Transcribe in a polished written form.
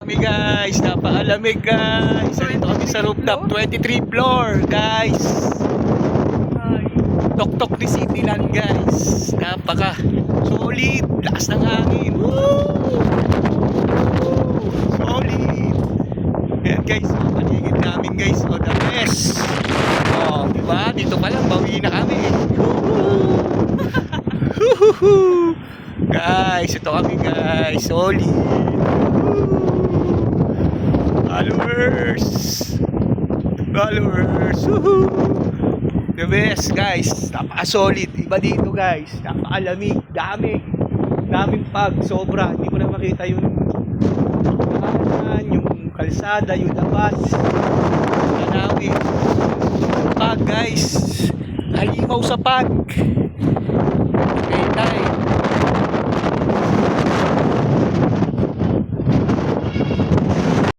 Kami guys, napaalamig guys. Ito kami sa rooftop, 23 floor guys. Tok-tok ni Cityland guys. Napaka solid, lakas ng hangin. Woo! Solid. Ayan guys, paligid namin guys. O, the best. O, diba? Dito pa lang, bawi na kami. Guys, ito kami guys. Solid. Followers. Woohoo! The best guys. Napaka-solid. Iba dito guys. Napakalamig. Daming pag. Sobra. Hindi ko na makita yung daanan, yung kalsada, yung labas. Tanawin. Pag guys. Halimaw sa pag.